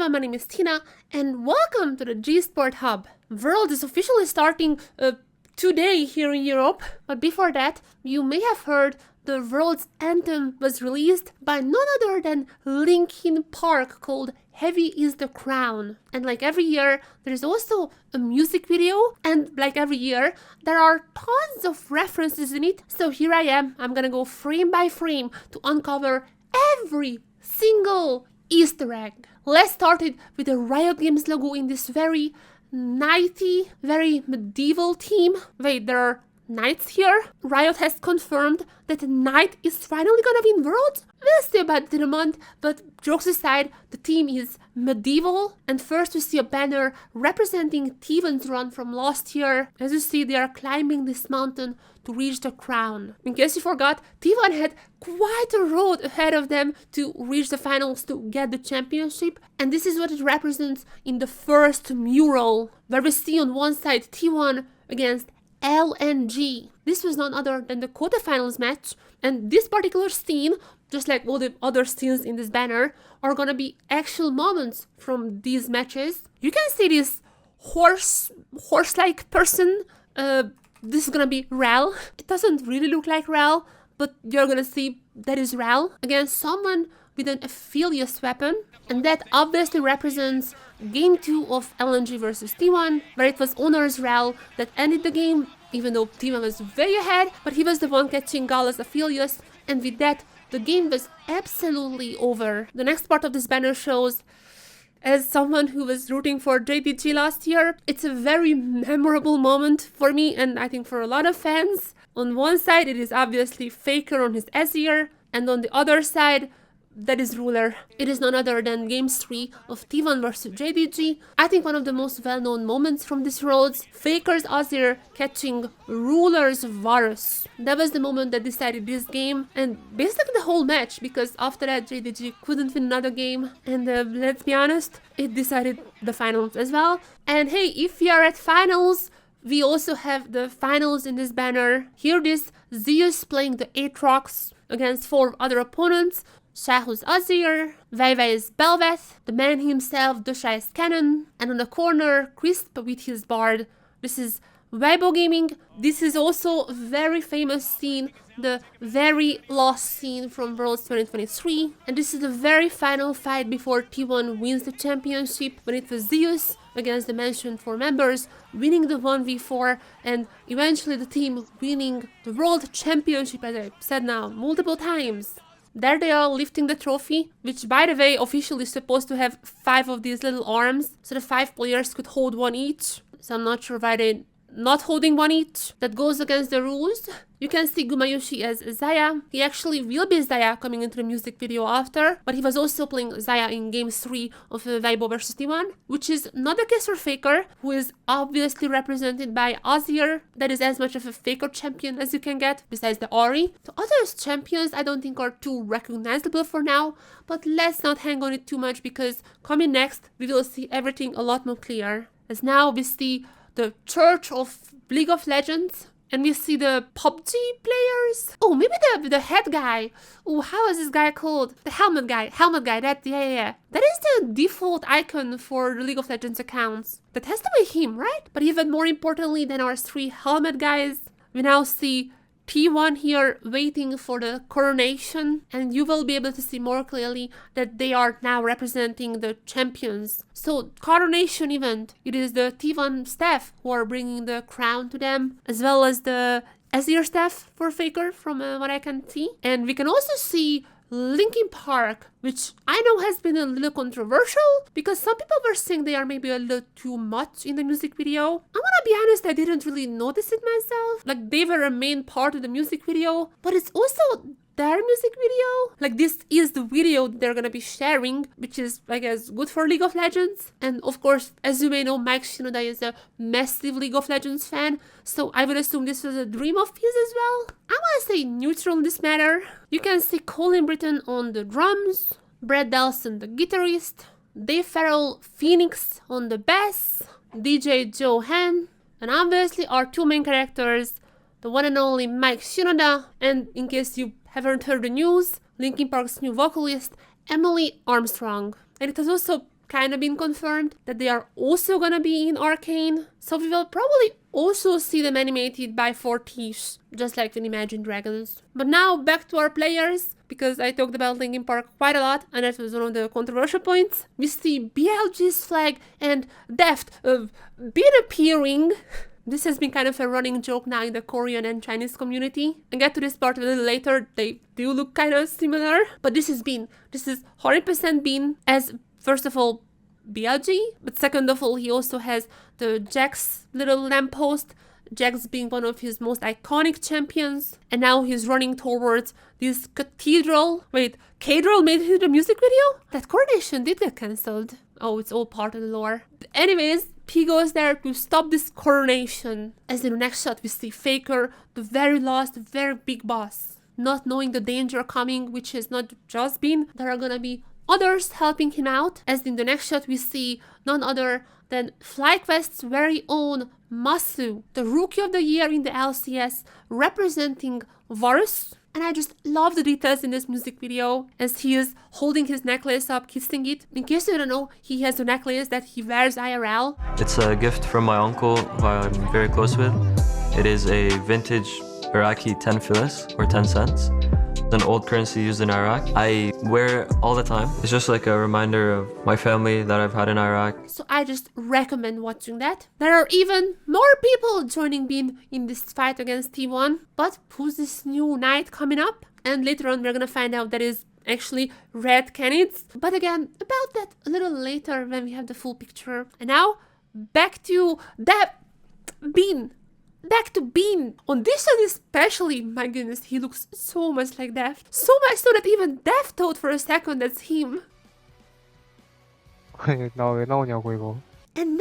everyone, my name is Tina, and welcome to the G-Sport Hub. World is officially starting today here in Europe, but before that, you may have heard the world's anthem was released by none other than Linkin Park, called Heavy is the Crown. And like every year, there's also a music video, and like every year, there are tons of references in it. So here I am, I'm gonna go frame by frame to uncover every single Easter egg. Let's start it with the Riot Games logo in this very knighty, very medieval theme. Wait, there are knights here? Riot has confirmed that the knight is finally gonna win Worlds? We'll see about it in a month, but jokes aside, the theme is medieval. And first we see a banner representing T1's run from last year. As you see, they are climbing this mountain to reach the crown. In case you forgot, T1 had quite a road ahead of them to reach the finals to get the championship, and this is what it represents in the first mural, where we see on one side T1 against LNG. This was none other than the quarterfinals match, and this particular scene, just like all the other scenes in this banner, are gonna be actual moments from these matches. You can see this horse-like person. This is gonna be Rel. It doesn't really look like Rel, but you're gonna see that is Rel against someone with an Aphelios weapon, and that obviously represents Game 2 of LNG versus T1, where it was Honor's Rel that ended the game, even though T1 was way ahead, but he was the one catching Gala's Aphelios, and with that, the game was absolutely over. The next part of this banner shows, as someone who was rooting for JDG last year, it's a very memorable moment for me, and I think for a lot of fans. On one side, it is obviously Faker on his Azir, and on the other side, that is Ruler. It is none other than Game 3 of T1 versus JDG. I think one of the most well-known moments from this Worlds, Faker's Azir catching Ruler's Varus. That was the moment that decided this game, and basically the whole match, because after that JDG couldn't win another game, and let's be honest, it decided the finals as well. And hey, if we are at finals, we also have the finals in this banner. Here it is, Zeus playing the Aatrox against 4 other opponents. Shahu's Azir, Vei's Belveth, the man himself, Dushai's Cannon, and on the corner, Crisp with his Bard. This is Weibo Gaming. This is also a very famous scene, the very last scene from Worlds 2023. And this is the very final fight before T1 wins the championship, when it was Zeus against the mentioned 4 members, winning the 1v4, and eventually the team winning the World Championship, as I said now multiple times. There they are lifting the trophy, which by the way officially is supposed to have 5 of these little arms, so the 5 players could hold one each. So I'm not sure why they're not holding one each. That goes against the rules. You can see Gumayushi as Xayah. He actually will be Xayah coming into the music video after, but he was also playing Xayah in Game 3 of Weibo vs T1, which is not the case for Faker, who is obviously represented by Azir. That is as much of a Faker champion as you can get, besides the Ahri. The other champions I don't think are too recognizable for now, but let's not hang on it too much, because coming next, we will see everything a lot more clear. As now we see the Church of League of Legends, and we see the PUBG players. Oh, maybe the head guy. Oh, how is this guy called? The helmet guy. Yeah. That is the default icon for the League of Legends accounts. That has to be him, right? But even more importantly than our 3 helmet guys, we now see T1 here waiting for the coronation, and you will be able to see more clearly that they are now representing the champions. So coronation event, it is the T1 staff who are bringing the crown to them, as well as the Azir staff for Faker from what I can see. And we can also see Linkin Park, which I know has been a little controversial, because some people were saying they are maybe a little too much in the music video. I'm gonna be honest, I didn't really notice it myself. Like, they were a main part of the music video, but it's also their music video. Like, this is the video they're gonna be sharing, which is, I guess, good for League of Legends. And of course, as you may know, Mike Shinoda is a massive League of Legends fan, so I would assume this was a dream of his as well. I wanna stay neutral in this matter. You can see Colin Britton on the drums, Brad Delson the guitarist, Dave Farrell Phoenix on the bass, DJ Joe Han, and obviously our 2 main characters, the one and only Mike Shinoda, and in case you haven't heard the news, Linkin Park's new vocalist, Emily Armstrong. And it was also kind of been confirmed that they are also gonna be in Arcane. So we will probably also see them animated by 4 Thieves, just like in Imagine Dragons. But now back to our players, because I talked about Linkin Park quite a lot, and that was one of the controversial points. We see BLG's flag and Deft been appearing. This has been kind of a running joke now in the Korean and Chinese community. And get to this part a little later, they do look kind of similar. But this is 100% been as, first of all, BLG, but second of all, he also has the Jax little lamppost, Jax being one of his most iconic champions, and now he's running towards this cathedral. Wait, cathedral made it into the music video? That coronation did get cancelled. Oh, it's all part of the lore. Anyways, he goes there to stop this coronation. As in the next shot, we see Faker, the very last, very big boss, not knowing the danger coming, which has not just been. There are gonna be others helping him out. As in the next shot, we see none other than FlyQuest's very own Masu, the Rookie of the Year in the LCS, representing Varus. And I just love the details in this music video, as he is holding his necklace up, kissing it. In case you don't know, he has a necklace that he wears IRL. It's a gift from my uncle, who I'm very close with. It is a vintage Iraqi 10 filis, or 10 cents. It's an old currency used in Iraq. I wear it all the time. It's just like a reminder of my family that I've had in Iraq. So I just recommend watching that. There are even more people joining Bean in this fight against T1. But who's this new knight coming up? And later on we're gonna find out that is actually Red Canids. But again, about that a little later when we have the full picture. And now, back to that Bean. Back to Bean. On this one especially, my goodness, he looks so much like Deft. So much so that even Deft thought for a second that's him. 나 왜 나오냐고 이거. And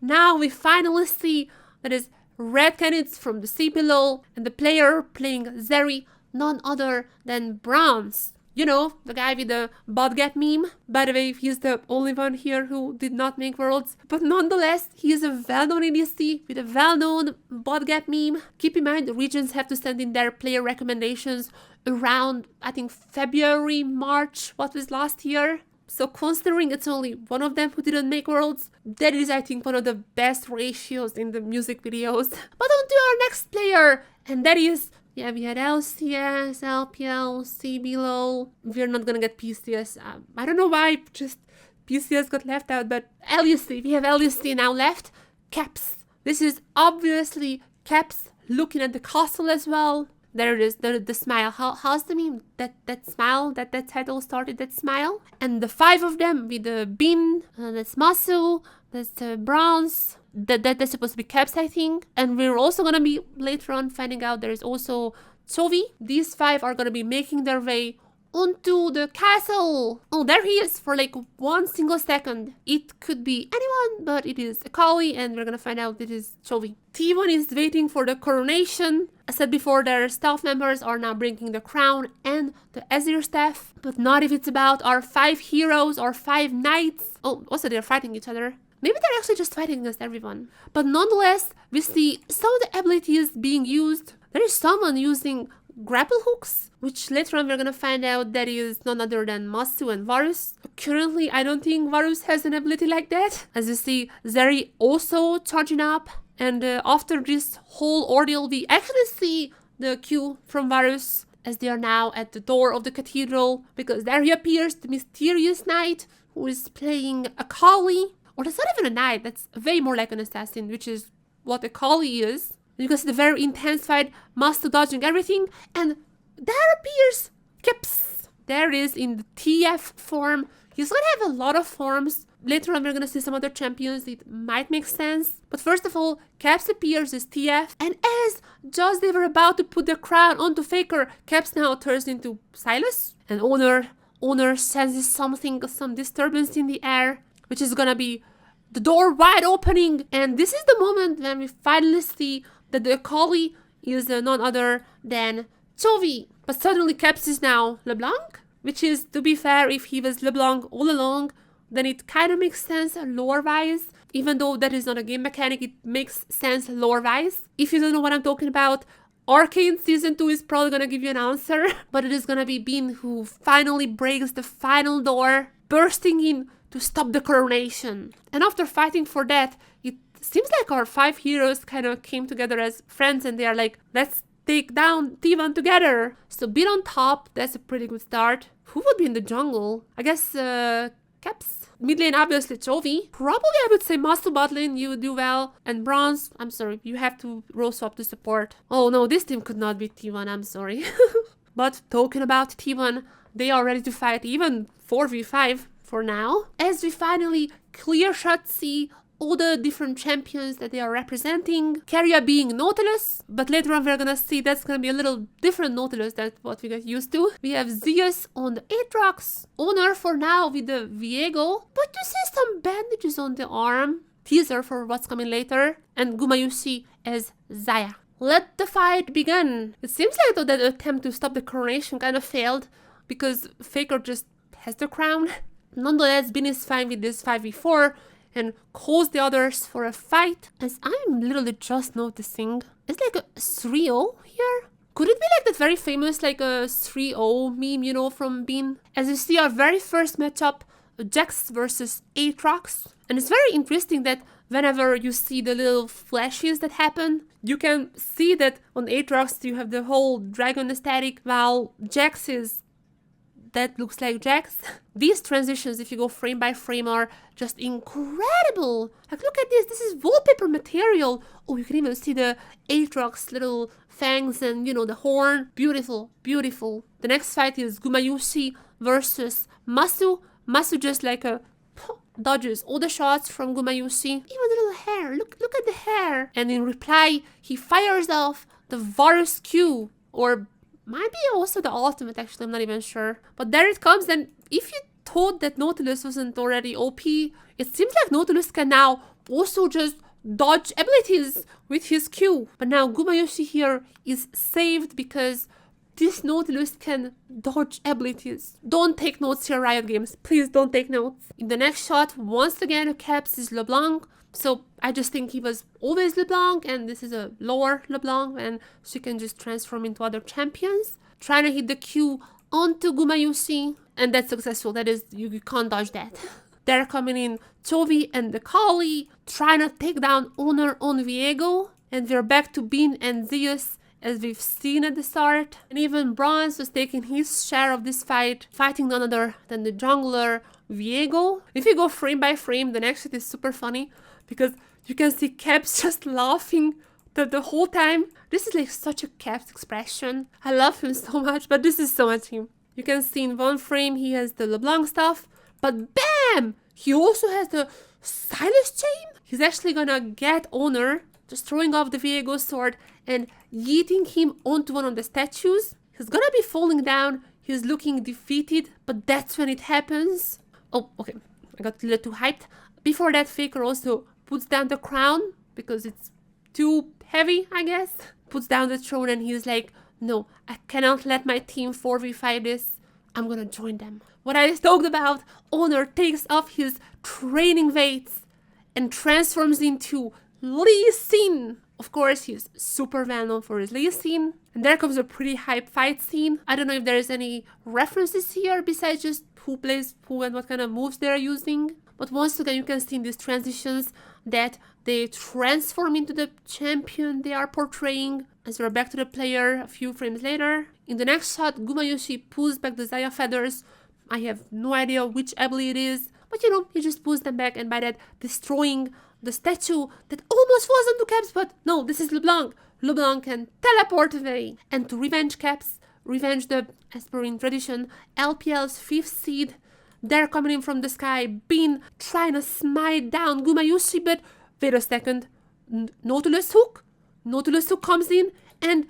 now we finally see that is Red Canids from the sea below, and the player playing Zeri, none other than Bronze. You know, the guy with the Bodgat meme. By the way, he's the only one here who did not make worlds. But nonetheless, he is a well-known EDC with a well-known Bodgat meme. Keep in mind, the regions have to send in their player recommendations around, I think, February, March, what was last year. So considering it's only one of them who didn't make worlds, that is, I think, one of the best ratios in the music videos. But on to our next player, and that is... yeah, we had LCS, LPL, CBLOL. We're not gonna get PCS. I don't know why, just PCS got left out, but LUC. We have LUC now left. Caps. This is obviously Caps looking at the castle as well. There it is, the smile. How's the meme? That smile, that title started, that smile. And the 5 of them with the Bin, that's Masu, that's Bronze. That's supposed to be Caps, I think. And we're also gonna be later on finding out there's also Chovy. These 5 are gonna be making their way onto the castle. Oh, there he is for like 1 single second. It could be anyone, but it is Akali, and we're gonna find out it is Chovy. T1 is waiting for the coronation. As said before, their staff members are now bringing the crown and the Azir staff, but not if it's about our 5 heroes or 5 knights. Oh, also they're fighting each other. Maybe they're actually just fighting against everyone. But nonetheless, we see some of the abilities being used. There is someone using grapple hooks, which later on we're gonna find out that is none other than Masu and Varus. Currently, I don't think Varus has an ability like that. As you see, Zeri also charging up. And after this whole ordeal, we actually see the Q from Varus as they are now at the door of the cathedral. Because there he appears, the mysterious knight who is playing Akali. Or that's not even a knight, that's way more like an assassin, which is what Akali is. You can see the very intense fight, Master dodging everything, and there appears Caps. There it is in the TF form. He's gonna have a lot of forms. Later on we're gonna see some other champions, it might make sense. But first of all, Caps appears as TF, and as just they were about to put the crown onto Faker, Caps now turns into Silas. And Owner senses something, some disturbance in the air, which is gonna be the door wide opening. And this is the moment when we finally see that the Akali is none other than Chovy. But suddenly Caps is now LeBlanc, which is, to be fair, if he was LeBlanc all along, then it kind of makes sense lore-wise. Even though that is not a game mechanic, it makes sense lore-wise. If you don't know what I'm talking about, Arcane Season 2 is probably gonna give you an answer. But it is gonna be Bean who finally breaks the final door, bursting in to stop the coronation. And after fighting for that, it seems like our 5 heroes kind of came together as friends and they are like, let's take down T1 together. So being on top, that's a pretty good start. Who would be in the jungle? I guess Caps. Mid lane, obviously Chovy. Probably I would say Masu bot lane, you would do well. And Bronze, I'm sorry, you have to roll swap to support. Oh no, this team could not beat T1, I'm sorry. But talking about T1, they are ready to fight even 4v5 for now. As we finally clear shot see all the different champions that they are representing. Carrier being Nautilus, but later on we're gonna see that's gonna be a little different Nautilus than what we got used to. We have Zeus on the Aatrox, Honor for now with the Viego, but you see some bandages on the arm. Teaser for what's coming later, and Gumayusi as Xayah. Let the fight begin. It seems like though that attempt to stop the coronation kind of failed because Faker just has the crown. Nonetheless, Bin is fine with this 5v4 and calls the others for a fight. As I'm literally just noticing, it's like a 3-0 here. Could it be like that very famous like a 3-0 meme, you know, from Bin? As you see our very first matchup, Jax versus Aatrox. And it's very interesting that whenever you see the little flashes that happen, you can see that on Aatrox you have the whole dragon aesthetic, while Jax is... that looks like Jax. These transitions, if you go frame by frame, are just incredible. Like, look at this. This is wallpaper material. Oh, you can even see the Aatrox little fangs and, you know, the horn. Beautiful, beautiful. The next fight is Gumayusi versus Masu. Masu just like a... dodges all the shots from Gumayusi. Even the little hair. Look at the hair. And in reply, he fires off the Varus Q, or might be also the ultimate, actually, I'm not even sure. But there it comes, and if you thought that Nautilus wasn't already OP, it seems like Nautilus can now also just dodge abilities with his Q. But now Gumayusi here is saved because this Nautilus can dodge abilities. Don't take notes here, Riot Games. Please don't take notes. In the next shot, once again, Caps is LeBlanc. So I just think he was always LeBlanc, and this is a lower LeBlanc, and she can just transform into other champions. Trying to hit the Q onto Gumayusi, and that's successful. That is, you can't dodge that. They're coming in Chovy and the Kali, trying to take down Honor on Viego, and we're back to Bin and Zeus, as we've seen at the start. And even Bronze was taking his share of this fight, fighting none other than the jungler Viego. If you go frame by frame, the next shot is super funny, because you can see Caps just laughing the whole time. This is like such a Caps expression. I love him so much, but this is so much him. You can see in one frame he has the LeBlanc stuff, but BAM! He also has the Silas chain. He's actually gonna get Honor, just throwing off the Viego sword and yeeting him onto one of the statues. He's gonna be falling down. He's looking defeated, but that's when it happens. Oh, okay. I got a little too hyped. Before that, Faker also puts down the crown because it's too heavy, I guess. Puts down the throne and he's like, no, I cannot let my team 4v5 this. I'm gonna join them. What I just talked about, Honor takes off his training weights and transforms into Lee Sin. Of course, he's super well known for his Lee Sin. And there comes a pretty hype fight scene. I don't know if there's any references here besides just who plays who and what kind of moves they're using. But once again, you can see in these transitions that they transform into the champion they are portraying. As we're back to the player a few frames later. In the next shot, Gumayusi pulls back the Xayah feathers. I have no idea which ability it is, but you know, he just pulls them back, and by that destroying the statue that almost falls onto Caps, but no, this is LeBlanc. LeBlanc can teleport away. And to revenge Caps, revenge the, as per in tradition, LPL's 5th seed. They're coming in from the sky, Bin trying to smite down Gumayusi, but wait a second, Nautilus Hook? Nautilus Hook comes in and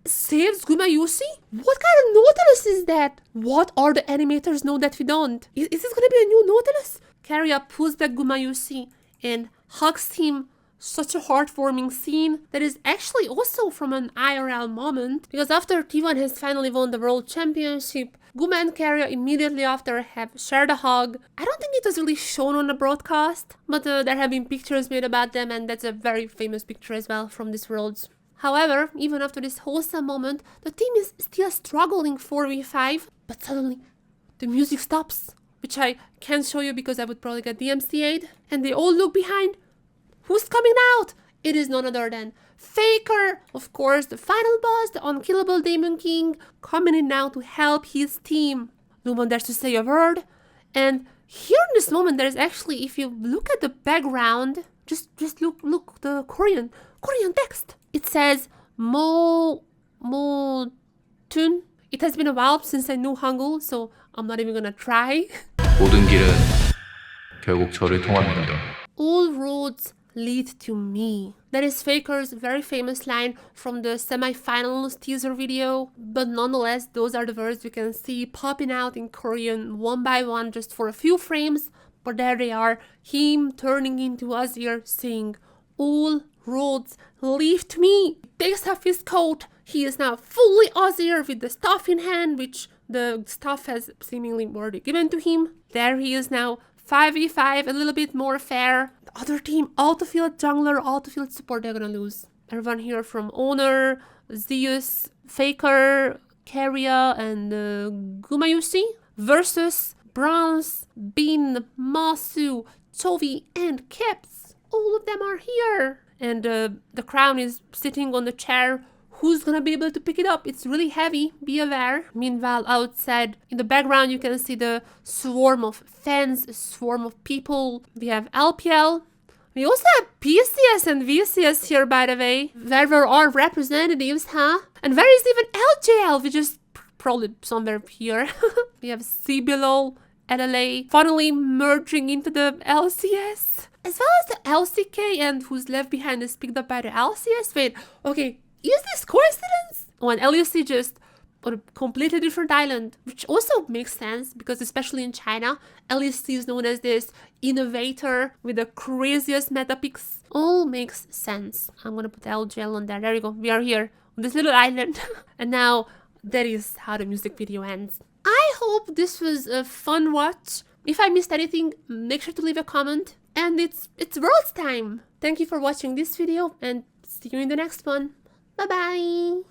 saves Gumayusi? What kind of Nautilus is that? What are the animators know that we don't? Is this gonna be a new Nautilus? Carrier pulls back Gumayusi and hugs him. Such a heartwarming scene that is actually also from an IRL moment, because after T1 has finally won the World Championship, Guma and Carrier immediately after have shared a hug. I don't think it was really shown on the broadcast, but there have been pictures made about them, and that's a very famous picture as well from this Worlds. However, even after this wholesome moment, the team is still struggling 4v5, but suddenly the music stops. which I can't show you because I would probably get DMCA'd. And they all look behind. Who's coming out? It is none other than Faker, of course, the final boss, the unkillable Demon King, coming in now to help his team. No one dares to say a word. And here in this moment, there's actually, if you look at the background, just look the Korean text. It says Mo Tun. It has been a while since I knew Hangul, so I'm not even gonna try. 모든 길은 결국 저를 통합니다. All roads lead to me. That is Faker's very famous line from the semi-finals teaser video, but nonetheless, those are the words you can see popping out in Korean one by one just for a few frames, but there they are, him turning into Azir saying, all roads lead to me. He takes off his coat, he is now fully Azir with the staff in hand, which the staff has seemingly already given to him. There he is now, 5v5, a little bit more fair. The other team, autofield jungler, autofield support, they're gonna lose. Everyone here from Owner, Zeus, Faker, Keria, and Gumayusi versus Bronze, Bin, Masu, Chovy, and Keps. All of them are here. And the crown is sitting on the chair. Who's gonna be able to pick it up? It's really heavy, be aware. Meanwhile, outside, in the background, you can see the swarm of fans, a swarm of people. We have LPL. We also have PCS and VCS here, by the way. Where were our representatives, huh? And where is even LJL, which is probably somewhere here. We have CBLOL, LLA, finally merging into the LCS. As well as the LCK, and who's left behind is picked up by the LCS. Wait, okay. Is this coincidence? Oh, and LUC just on a completely different island, which also makes sense because especially in China, LUC is known as this innovator with the craziest meta picks. All makes sense. I'm gonna put LGL on there. There you go. We are here on this little island. And now that is how the music video ends. I hope this was a fun watch. If I missed anything, make sure to leave a comment. And it's Worlds time. Thank you for watching this video and see you in the next one. Bye-bye!